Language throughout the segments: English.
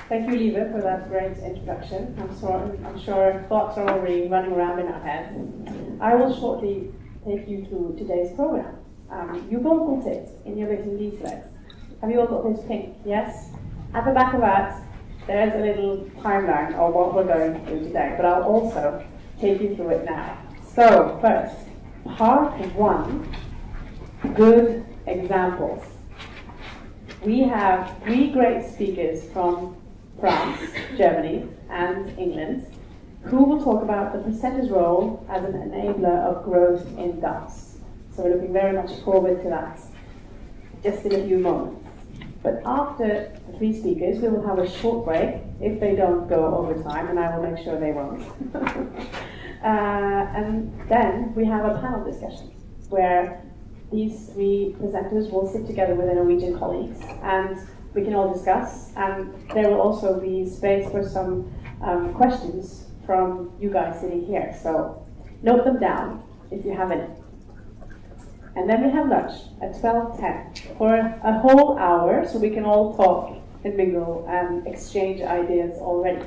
Thank you, Lieve, for that great introduction. I'm sure thoughts are already running around in our heads. I will shortly take you through today's program. You've all got it in your little leaflets. Have you all got this pink? Yes? At the back of that, there's a little timeline of what we're going to do today, but I'll also take you through it now. So, first, part 1, good examples. We have 3 great speakers from France, Germany, and England, who will talk about the presenter's role as an enabler of growth in dance. So we're looking very much forward to that just in a few moments. But after the 3 speakers, we will have a short break, if they don't go over time, and I will make sure they won't. And then we have a panel discussion, where these 3 presenters will sit together with their Norwegian colleagues, and we can all discuss, and there will also be space for some questions from you guys sitting here. So note them down if you have any. And then we have lunch at 12:10 for a whole hour, so we can all talk and mingle and exchange ideas already.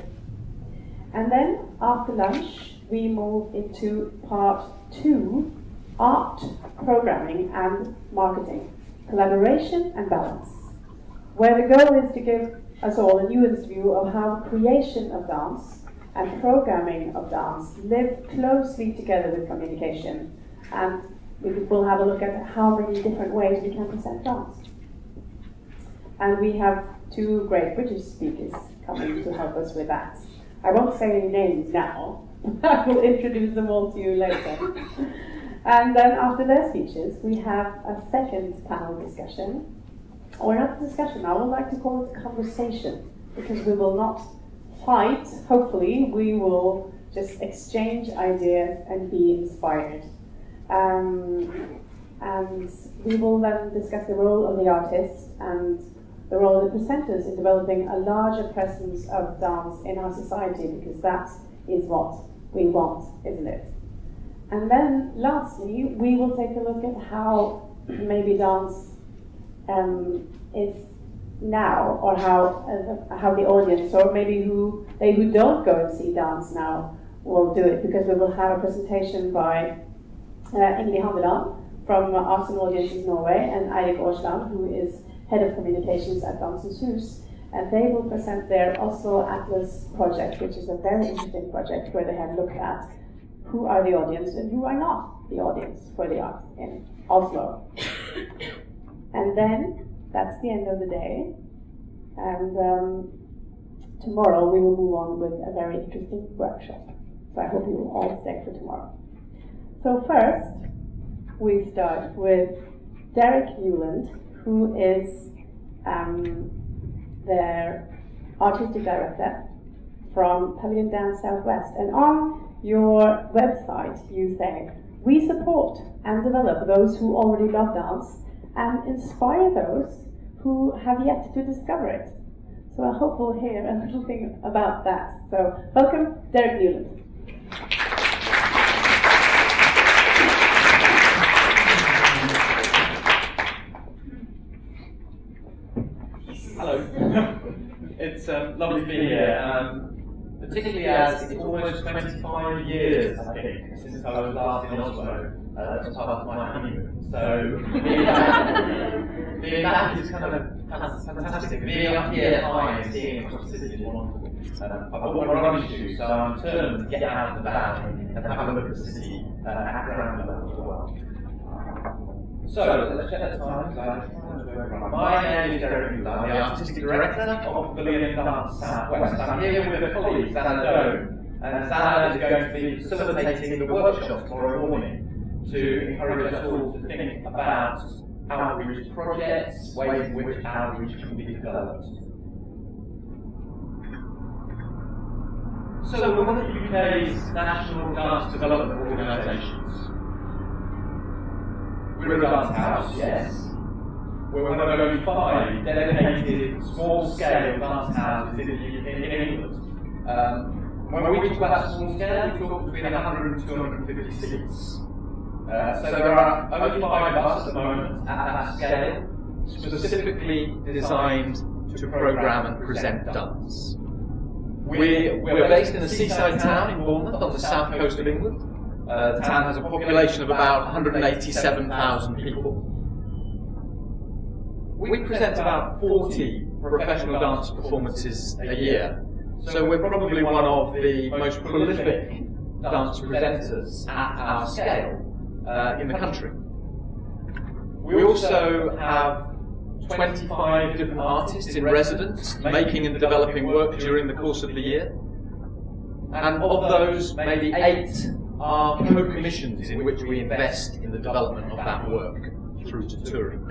And then after lunch, we move into part 2, art, programming and marketing, collaboration and balance, where the goal is to give us all a nuanced view of how creation of dance and programming of dance live closely together with communication, and we will have a look at how many different ways we can present dance. And we have 2 great British speakers coming to help us with that. I won't say any names now. I will introduce them all to you later. And then after their speeches, we have a second panel discussion, or not a discussion, I would like to call it a conversation, because we will not fight. Hopefully we will just exchange ideas and be inspired. And we will then discuss the role of the artists and the role of the presenters in developing a larger presence of dance in our society, because that is what we want, isn't it? And then lastly, we will take a look at how maybe dance is now, or how the audience, or maybe they who don't go and see dance now, will do it, because we will have a presentation by Ingrid Handeland from Arts and Audiences Norway, and Eirik Aasland, who is Head of Communications at Dansens Hus, and they will present their Oslo Atlas project, which is a very interesting project where they have looked at who are the audience and who are not the audience for the arts in Oslo. And then that's the end of the day, and tomorrow we will move on with a very interesting workshop. So I hope you will all stay for tomorrow. So first, we start with Deryck Newland, who is their artistic director from Pavilion Dance Southwest. And on your website, you say, we support and develop those who already love dance and inspire those who have yet to discover it. So I hope we'll hear a little thing about that. So welcome, Deryck Newland. Hello. It's lovely to be here, particularly as it's almost 25 years, I think, since I was last in Oslo as part of my honeymoon. So being back is kind of fantastic. Being up here high and seeing across the city is wonderful. I bought my running shoes, so I'm determined to get out of the van and have a look at the city at ground level as well. So let's check the time. My name is Deryck Newland. I'm the Artistic Director of Pavilion Dance Southwest. I'm here with a colleague, Sanna Doe, and Sanna is going to be facilitating the workshop tomorrow morning to encourage us all to think about outreach projects, ways in which outreach can be developed. So we're one of the UK's national dance development organisations. We're a dance house, yes. We're one of only 5 dedicated, small-scale dance houses in England. When we talk about small scale, we talk between 100 and 250 seats. So there are only 5 of us at the moment at that scale, specifically designed to programme and present dance. We're based in a seaside town in Bournemouth on the south coast of England. The town has a population of about 187,000 people. We present about 40 professional dance performances a year, so we're probably one of the most prolific dance presenters at our scale in the country. We also have 25 different artists in residence, making and developing work during the course of the year. And of those, maybe 8 are co-commissions in which we invest in the development of that work through to touring.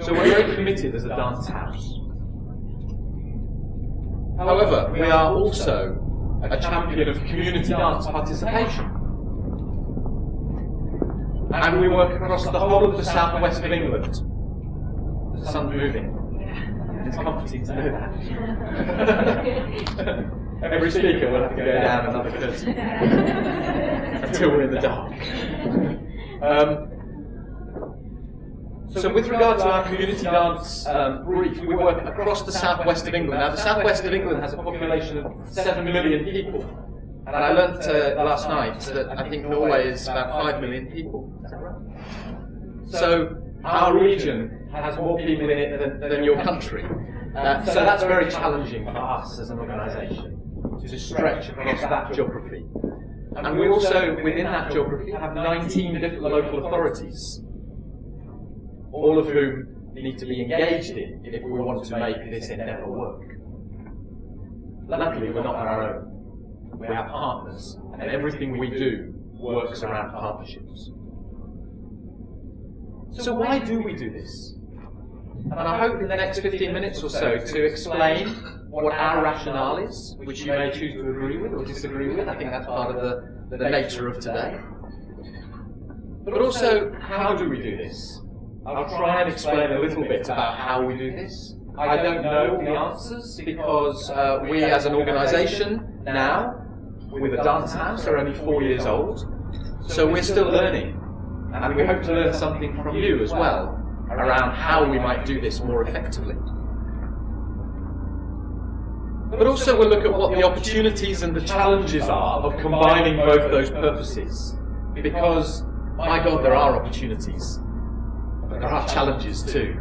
So we're very committed as a dance house. However, we are also a champion of community dance participation. And we work across the whole of the southwest of England. The sun's moving. It's comforting to know that. Every speaker will have to go down another curtain until we're in the dark. So with regard to our community dance brief, we work across the southwest of England. Now the southwest of England has a population of 7 million people. And I learnt last night that I think Norway is about 5 million people. Is that right? So our region has more people in it than your country. So that's very challenging for us as an organisation to stretch across that geography. And we also, within that geography, have 19 different local authorities, all of whom need to be engaged in if we want to make this endeavour work. Luckily, we're not on our own. We have partners, and everything we do works around partnerships. So why do we do this? And I hope in the next 15 minutes or so to explain what our rationale is, which you may choose to agree with or disagree with. I think that's part of the nature of today. But also, how do we do this? I'll try and explain a little bit about how we do this. I don't know the answers because we as an organisation now, with a dance house, are only 4 years old. So we're still learning. And we hope to learn something from you as well around how we might do this more effectively. But also we'll look at what the opportunities and the challenges are of combining both those purposes. Because, my God, there are opportunities. But there are challenges too.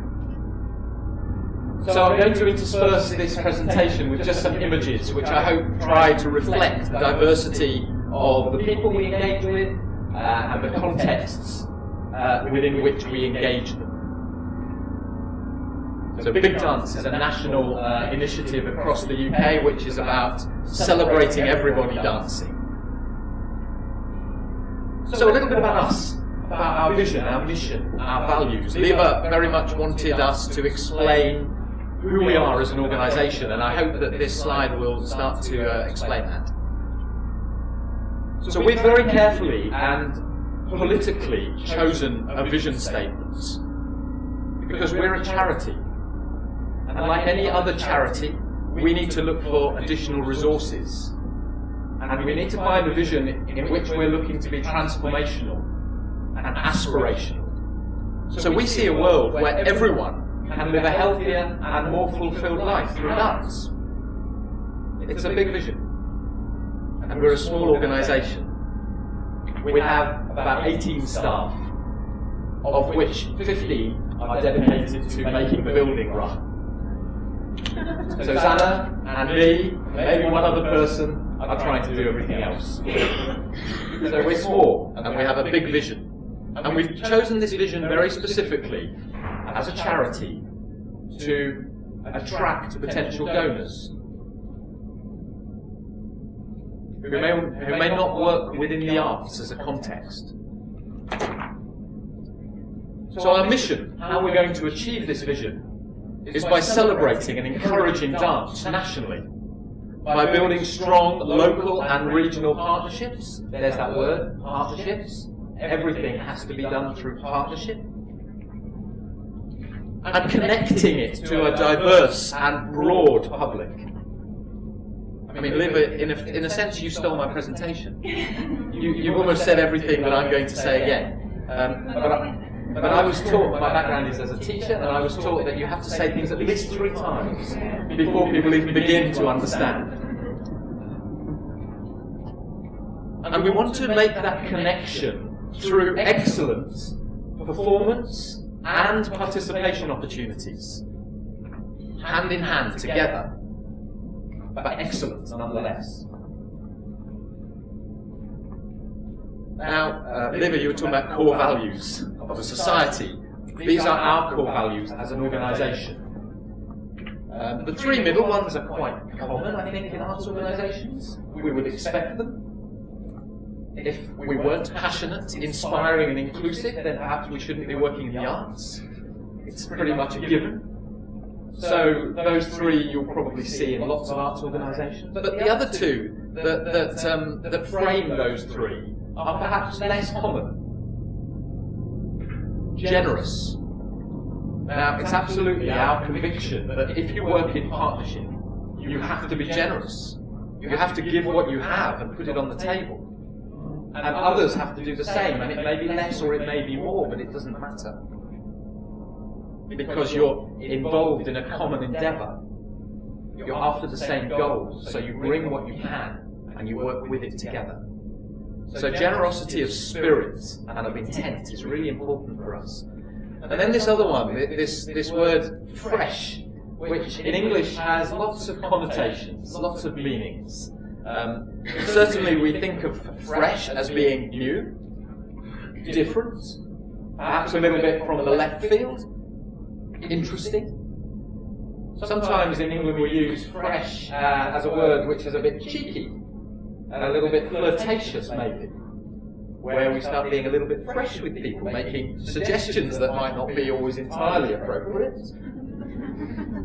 So I'm going to intersperse this presentation with just some images which I hope try to reflect the diversity of the people we engage with and the contexts within which we engage them. So Big Dance is a national initiative across the UK which is about celebrating everybody dancing. So a little bit about us, about our vision, our mission, our values. Leva very much wanted us to explain who we are as an organisation, and I hope that this slide will start to explain that. So we've very carefully and politically chosen a vision statement because we're a charity. And like any other charity, we need to look for additional resources. And we need to find a vision in which we're looking to be transformational and aspirational. So we see a world where everyone can live a healthier and more fulfilled life through dance. It's a big vision. And we're a small organisation. We have about 18 staff, of which 15 are dedicated to making the building run. So Zana and me, maybe one other person, are trying to do everything else. So we're small, and we have a big vision. And we've chosen this vision very specifically as a charity to attract potential donors who may not work within the arts as a context. So our mission, how we're going to achieve this vision, is by celebrating and encouraging dance nationally, by building strong local and regional partnerships. There's that word, partnerships. Everything has to be done through partnership. And connecting it to a diverse and broad public. I mean, Liv, in a sense, you stole my presentation. You've almost said everything that I'm going to say again. But I was taught, my background is as a teacher, and I was taught that you have to say things at least 3 times before people even begin to understand. And we want to make that connection through excellent performance and participation opportunities, hand in hand together, but excellent nonetheless. Now, Liva, you were talking about core values of a society. These are our core values as an organisation. The 3 middle ones are quite common, I think, in arts organisations. We would expect them. If we weren't passionate, inspiring and inclusive, then perhaps we shouldn't be working in the arts. It's pretty much a given. So those 3 you'll probably see in lots of arts organisations. But the other 2 that frame those 3 are perhaps less common. Generous. Now, it's absolutely our conviction that if you work in partnership, you have to be generous. You have to give what you have and put it on the table. And others have to do the same, and it may be less or it may be more, but it doesn't matter. Because you're involved in a common endeavour. You're after the same goals, so you bring what you can and you work with it together. So generosity of spirit and of intent is really important for us. And then this other one, this word fresh, which in English has lots of connotations, lots of meanings. Certainly we think of fresh as being new, different, perhaps a little bit from the left field, interesting. Sometimes in England we use fresh as a word which is a bit cheeky and a little bit flirtatious maybe, where we start being a little bit fresh with people, making suggestions that might not be always entirely appropriate,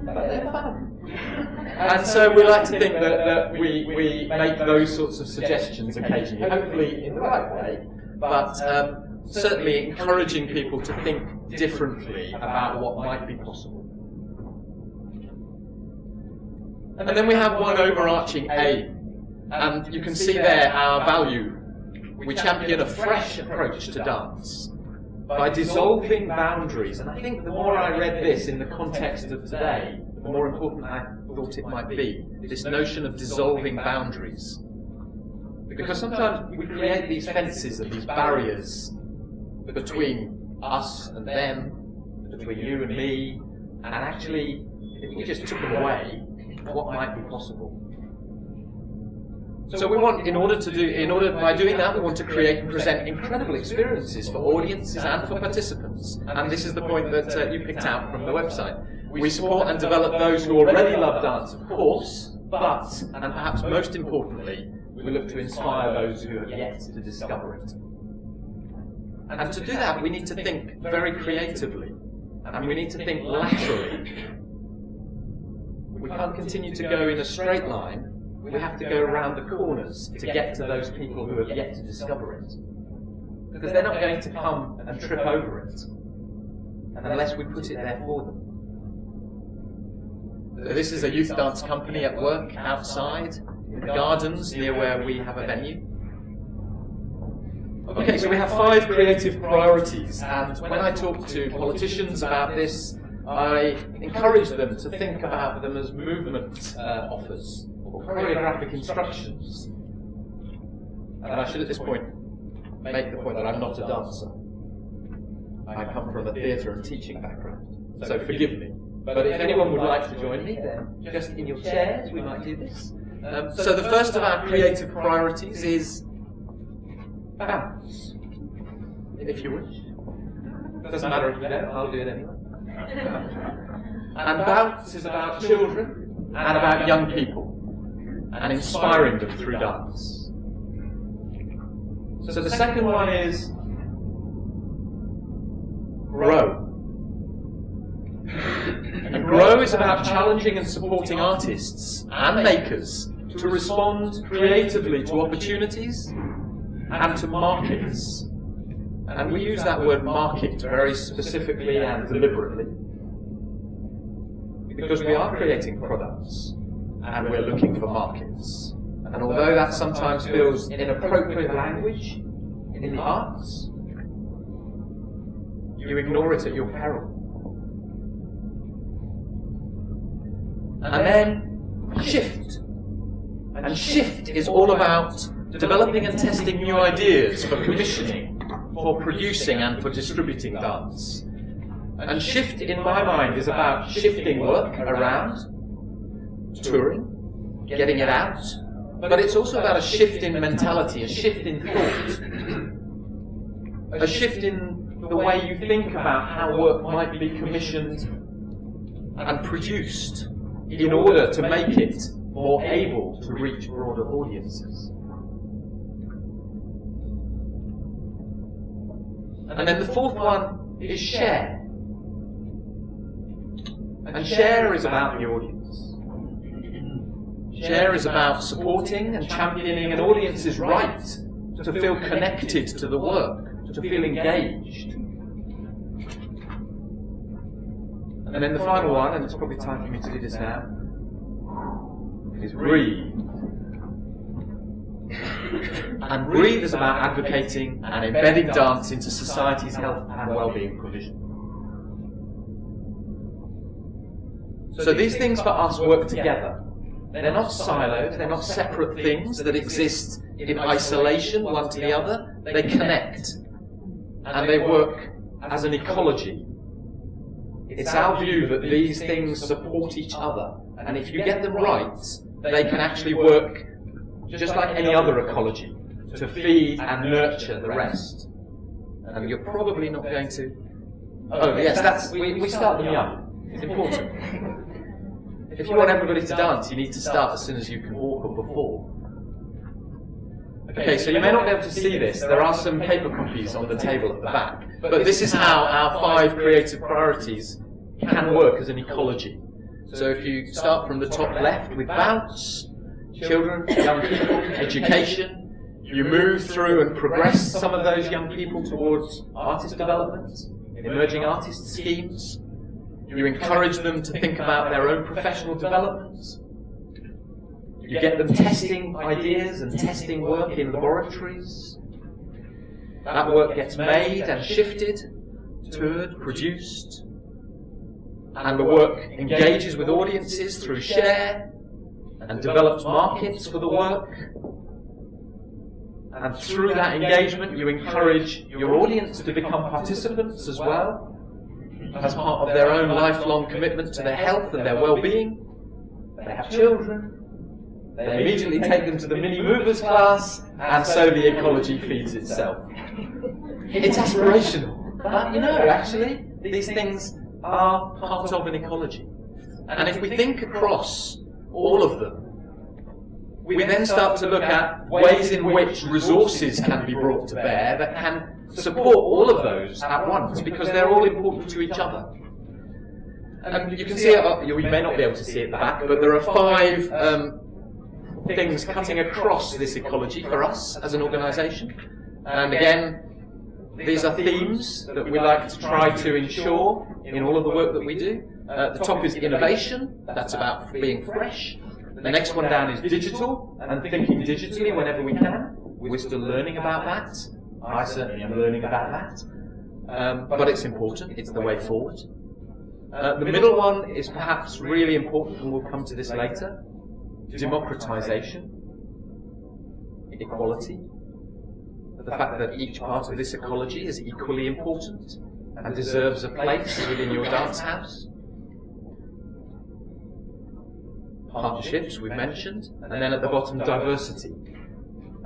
but they're fun. And so we like to think that we make those sorts of suggestions occasionally, hopefully in the right way, but certainly encouraging people to think differently about what might be possible. And then we have one overarching aim, and you can see there our value. We champion a fresh approach to dance by dissolving boundaries, and I think the more I read this in the context of today, the more important I thought it might be, this notion of dissolving boundaries. Because sometimes we create these fences and these barriers between us and them, between you and me, and actually, if we just took them away, what might be possible? So we want, by doing that, we want to create and present incredible experiences for audiences and for participants. And this is the point that you picked out from the website. We support and develop those who already love dance, of course, but, and perhaps most importantly, we look to inspire those who have yet to discover it. And to do that, we need to think very creatively, and we need to think laterally. We can't continue to go in a straight line. We have to go around the corners to get to those people who have yet to discover it. Because they're not going to come and trip over it unless we put it there for them. So this is a youth dance company at work outside in the gardens near where we have a venue. Okay, so we have 5 creative priorities, and when I talk to politicians about this, I encourage them to think about them as movement offers or choreographic instructions. And I should at this point make the point that I'm not a dancer. I come from a theatre and teaching background, so forgive me. But if anyone would like to join me, then just in your chairs we might do this. So the first of our creative priorities is bounce, if you wish. Doesn't matter if you don't, I'll do it anyway. And bounce is about children and about young people, and inspiring them through dance. So the second one is grow. And grow is about challenging and supporting artists and makers to respond creatively to opportunities and to markets. And we use that word market very specifically and deliberately, because we are creating products and we're looking for markets. And although that sometimes feels inappropriate language in the arts, you you ignore it at your peril. And then shift. And shift is all about developing and testing new ideas for commissioning, for producing and for distributing dance. And shift, in my mind, is about shifting work around, touring, getting it out, but it's also about a shift in mentality, a shift in thought, a shift in the way you think about how work might be commissioned and produced in order to make it more able to reach broader audiences. And then the fourth one is share. And share is about the audience. Share is about supporting and championing an audience's right to feel connected to the work, to feel engaged. And then the final one, and it's probably time for me to do this now, is breathe. And breathe is about advocating and embedding dance into society's health and well-being provision. So these things for us work together. They're not siloed, they're not separate things that exist in isolation one to the other. They connect. And they work as an ecology. It's our view that these things support each other. And if you get them right, they can actually work just like any other ecology to feed and nurture the rest. And you're probably not going to... Oh yes, we start them young. It's important. If you want everybody to dance, you need to start as soon as you can walk or before. Okay, so you may not be able to see this. There are some paper copies on the table at the back. But this is how our 5 creative priorities can work as an ecology. So if you start from the top left with bounce, children, young people, education, you move through and progress some of those young people towards artist development, emerging artist schemes. You encourage them to think about their own professional development. You get them testing ideas and testing work in laboratories. That work gets made and shifted, toured, produced. And the work engages with audiences through share and develops markets for the work. And through that engagement, you encourage your audience to become participants as well, as part of their own lifelong commitment to their health and their well-being. They have children. They immediately take them to the mini movers class, and so the ecology feeds itself. It's aspirational, but actually, these things are part of an ecology. And if we think across all of them, we then start to look at ways in which resources can be brought to bear that can support all of those at once, because they're all important to each other. And you can see it, you may not be able to see it back, but there are 5 things cutting across this ecology for us as an organisation. And again, these are themes that we like to try to ensure in all of the work that we do. The top is innovation, that's about being fresh. The next one down is digital, and thinking digitally whenever we can. We're still learning about that. I certainly am learning about that. But it's important, it's the way forward. The middle one is perhaps really important, and we'll come to this later. Democratization, equality, the fact that each part of this ecology is equally important and deserves a place within your dance house. Partnerships, we've mentioned, and then at the bottom, diversity,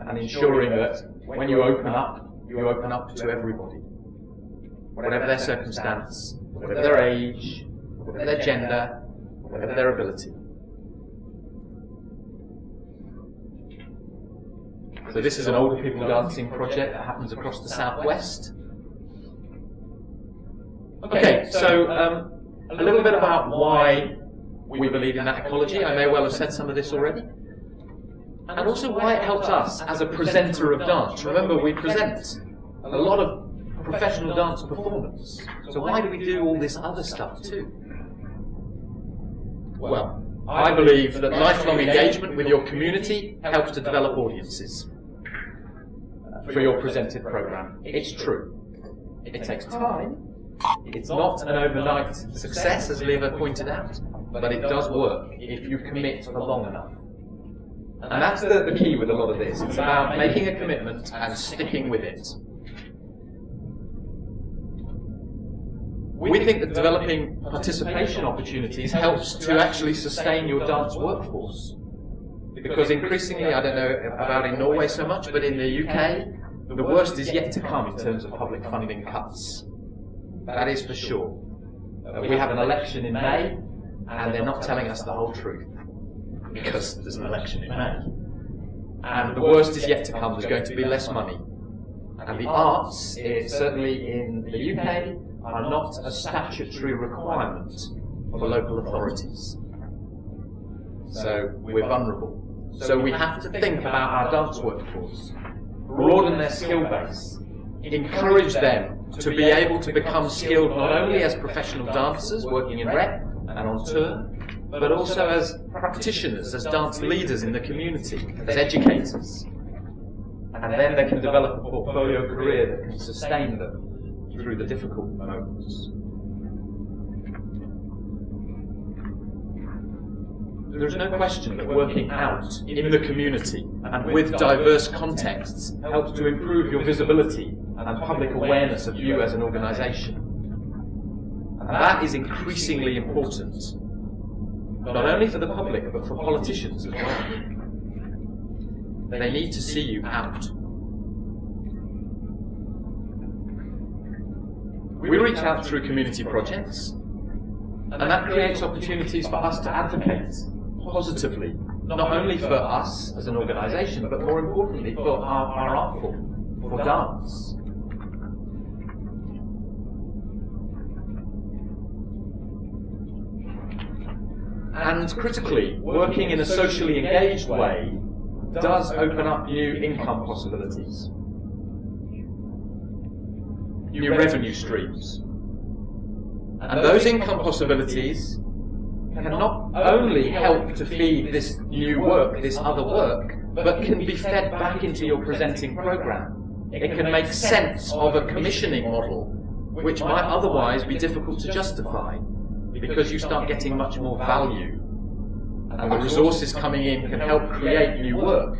and ensuring that when you open up to everybody, whatever their circumstance, whatever their age, whatever their gender, whatever their ability. So this is an older people dancing project that happens across the southwest. Okay, so a little bit about why we believe in that ecology. I may well have said some of this already. And also why it helps us as a presenter of dance. Remember, we present a lot of professional dance performance. So why do we do all this other stuff too? Well, I believe that lifelong engagement with your community helps to develop audiences for your presented program. It's true. It takes time, It's not an overnight success, as Liva pointed out, but it does work if you commit for long enough. And that's the key with a lot of this. It's about making a commitment and sticking with it. We think that developing participation opportunities helps to actually sustain your dance workforce. Because increasingly, I don't know about in Norway so much, but in the UK, the worst is yet to come in terms of public funding cuts. That is for sure. We have an election in May, and they're not telling us the whole truth, because there's an election in May. And the worst is yet to come. There's going to be less money. And the arts, certainly in the UK, are not a statutory requirement for local authorities. So we're vulnerable. So we have to think about our dance workforce, broaden their skill base, encourage them to be able to become skilled not only as professional dancers working in rep and on tour, but also as practitioners, as dance leaders in the community, as educators. And then they can develop a portfolio career that can sustain them through the difficult moments. There's no question that working out in the community and with diverse contexts helps to improve your visibility and public awareness of you as an organisation. And that is increasingly important, not only for the public, but for politicians as well. They need to see you out. We reach out through community projects, and that creates opportunities for us to advocate positively, not only for us as an organisation, but more importantly for our art form, for dance. And critically, working in a socially engaged way does open up new income possibilities, new revenue streams. And those income possibilities can not only help to feed this new work, this other work, but can be fed back into your presenting programme. It can make sense of a commissioning model, which might otherwise be difficult to justify, because you start getting much more value. And the resources coming in can help create new work,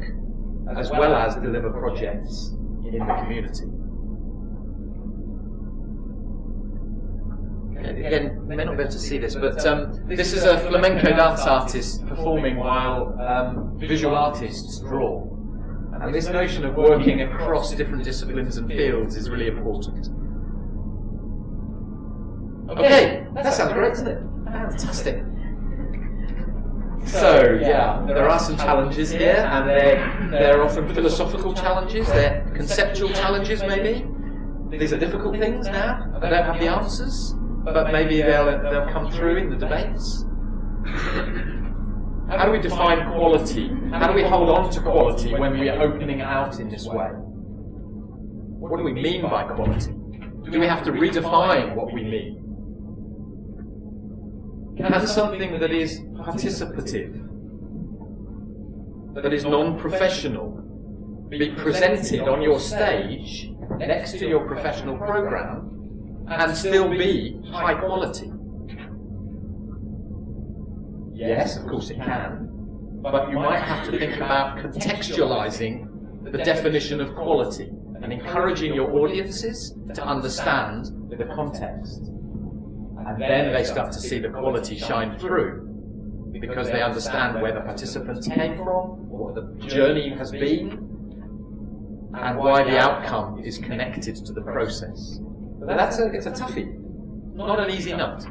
as well as deliver projects in the community. Again, you may not be able to see this, but this is a flamenco dance artist performing while visual artists draw. And this notion of working across different disciplines and fields is really important. Okay, that sounds great, doesn't it? Fantastic. So, yeah, there are some challenges here, and they're often philosophical challenges, they're conceptual challenges maybe. These are difficult things now, I don't have the answers, but maybe they'll come through in the debates. How do we define quality? How do we hold on to quality when we are opening out in this way? What do we mean by quality? Do we have to redefine what we mean? Can something that is participative, that is non-professional, be presented on your stage next to your professional programme and still be high quality? Yes, of course it can, but you might have to think about contextualising the definition of quality and encouraging your audiences to understand the context. And then they start to see the quality shine through, because they understand where the participants came from, what the journey has been, and why the outcome is connected to the process. But it's a toughie, not an easy nut.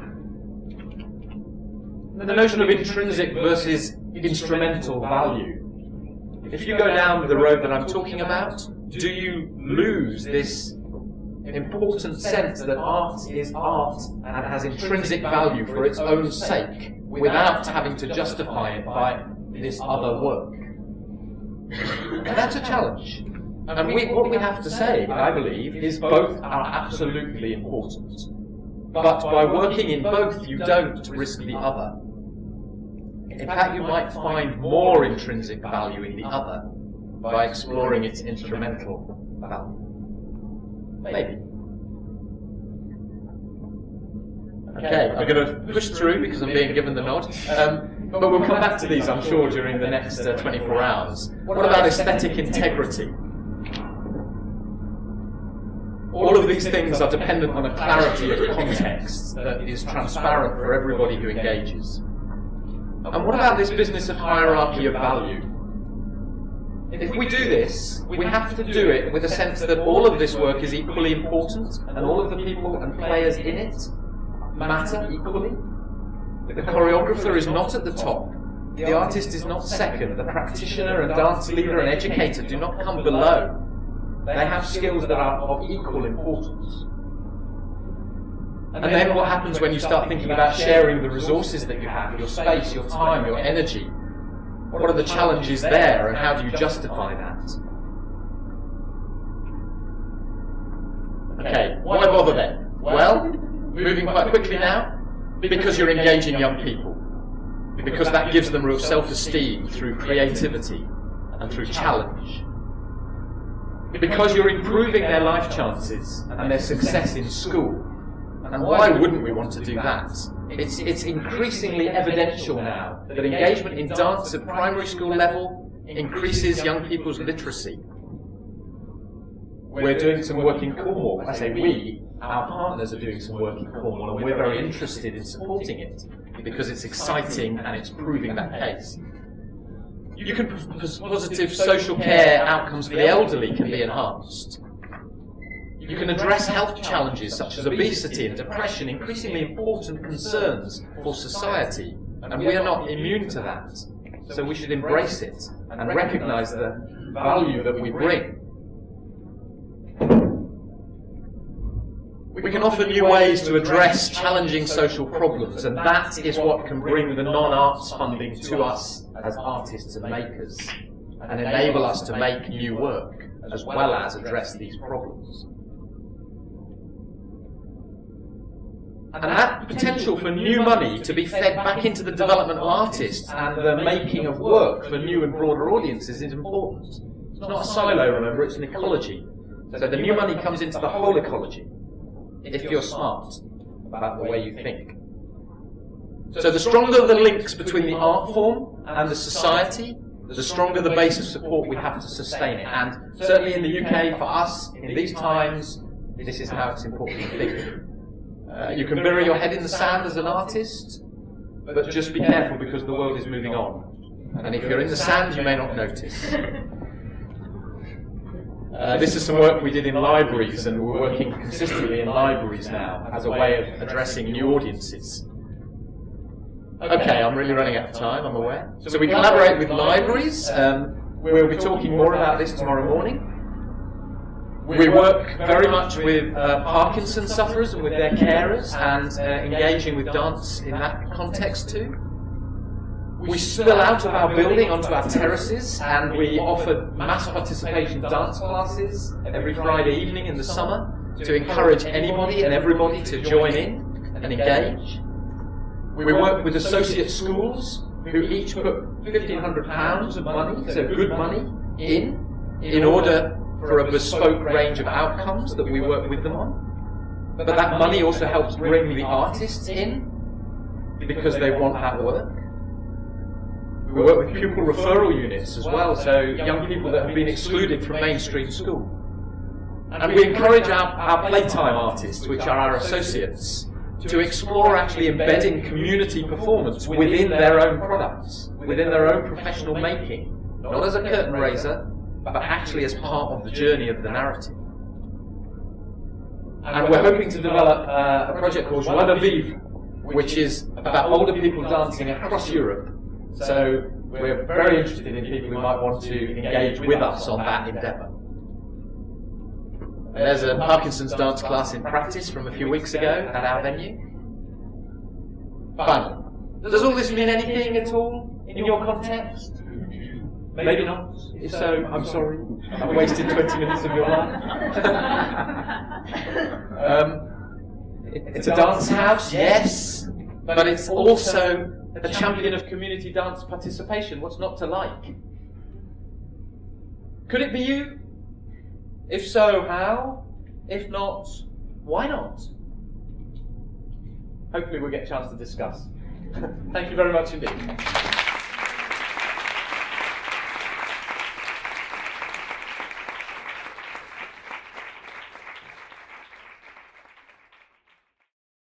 The notion of intrinsic versus instrumental value. If you go down the road that I'm talking about, do you lose this important sense that art is art and has intrinsic value for its own sake, without having to justify it by this other work? And that's a challenge. And what we have to say, I believe, is both are absolutely important. But by working in both, you don't risk the other. In fact, you might find more intrinsic value in the other by exploring its instrumental value. Maybe. Okay, I'm going to push through because I'm being given the nod. But we'll come back to these, I'm sure, during the next 24 hours. What about aesthetic integrity? All of these things are dependent on a clarity of context that is transparent for everybody who engages. And what about this business of hierarchy of value? If we do this, we have to do it with a sense that all of this work is equally important and all of the people and players in it matter equally. The choreographer is not at the top. The artist is not second. The practitioner and dance leader and educator do not come below. They have skills that are of equal importance. And then what happens when you start thinking about sharing the resources that you have, your space, your time, your energy? What are the challenges there and how do you justify that? Okay, why bother then? Well, moving quite quickly now, because you're engaging young people. Because that gives them real self-esteem through creativity and through challenge. Because you're improving their life chances and their success in school. And why wouldn't we want to do that? It's increasingly evidential now that engagement in dance at primary school level increases young people's literacy. We're doing some work in Cornwall. I say we, our partners are doing some work in Cornwall, and we're very interested in supporting it because it's exciting and it's proving that case. You can positive social care outcomes for the elderly can be enhanced. You can address health challenges such as obesity and depression, increasingly important concerns for society, and we are not immune to that. So we should embrace it and recognise the value that we bring. We can offer new ways to address challenging social problems, and that is what can bring the non-arts funding to us as artists and makers, and enable us to make new work, as well as address these problems. And that potential for new money to be fed back into the development of artists and the making of work for new and broader audiences is important. It's not a silo, remember, it's an ecology. So the new money comes into the whole ecology, if you're smart about the way you think. So the stronger the links between the art form and the society, the stronger the base of support we have to sustain it. And certainly in the UK, for us, in these times, this is how it's important to think. You can bury your head in the sand as an artist, but just be careful because the world is moving on. And if you're in the sand, you may not notice. This is some work we did in libraries, and we're working consistently in libraries now as a way of addressing new audiences. Okay, I'm really running out of time, I'm aware. So we collaborate with libraries. We'll be talking more about this tomorrow morning. We work very much with Parkinson's sufferers and with their carers, and engaging with dance in that context too. We spill out of our building onto our terraces, and we offer mass participation dance classes every Friday evening in the summer to encourage anybody and everybody to join in and engage. We work with associate schools who each put £1,500 of money, so good money, in order for a bespoke range of outcomes that we work with them on. But that money also helps bring the artists in because they want that work. We work with pupil referral units as well, so young people that have been excluded from mainstream school. And we encourage our playtime artists, which are our associates, to explore actually embedding community performance within their own products, within their own professional making, not as a curtain raiser, but actually as part of the journey of the narrative. And we're hoping to develop a project called Joie de Vivre, which is about older people dancing across Europe. So we're very interested in people who might want to engage with us on that endeavour. There's a Parkinson's dance class in practice from a few weeks ago at our venue. Fun. Does all this mean anything at all in your context? Maybe not. If so, I'm sorry. I've wasted 20 minutes of your life. It's a dance house, yes, but it's also a champion of community dance participation. What's not to like? Could it be you? If so, how? If not, why not? hopefully we'll get a chance to discuss. Thank you very much indeed.